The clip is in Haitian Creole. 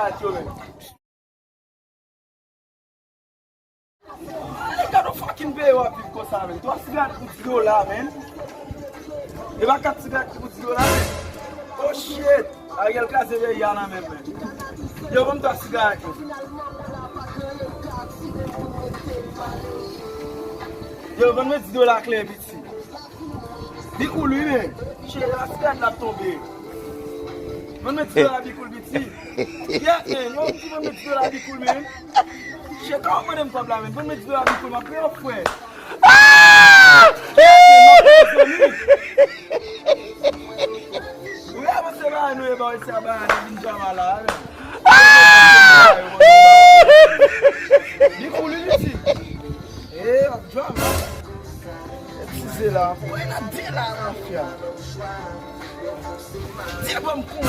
cigarette, yo, man. I got no fucking pay what people cause, man. Tu as cigarette put you là, man. You got 4 cigarettes put you là, man. Oh shit. I get class de yana, man. Yo, vamos tu cigarette. Yo, vamos mettre de la clé, petit. Dis cool, lui, man. Chez la cigarette l'a tombé. Vamos mettre de la bicoule, petit. Yeah, man. Yo, tu vas mettre de la bicoule, man. Chez quand on m'aime pas là, man. Vamos mettre de la bicoule, ma première fois. Yeah, mas você vai no eba esse abana de jamala. Dico liti. Jama. C'est là. Foi na dela, mafia. Dia vamos com.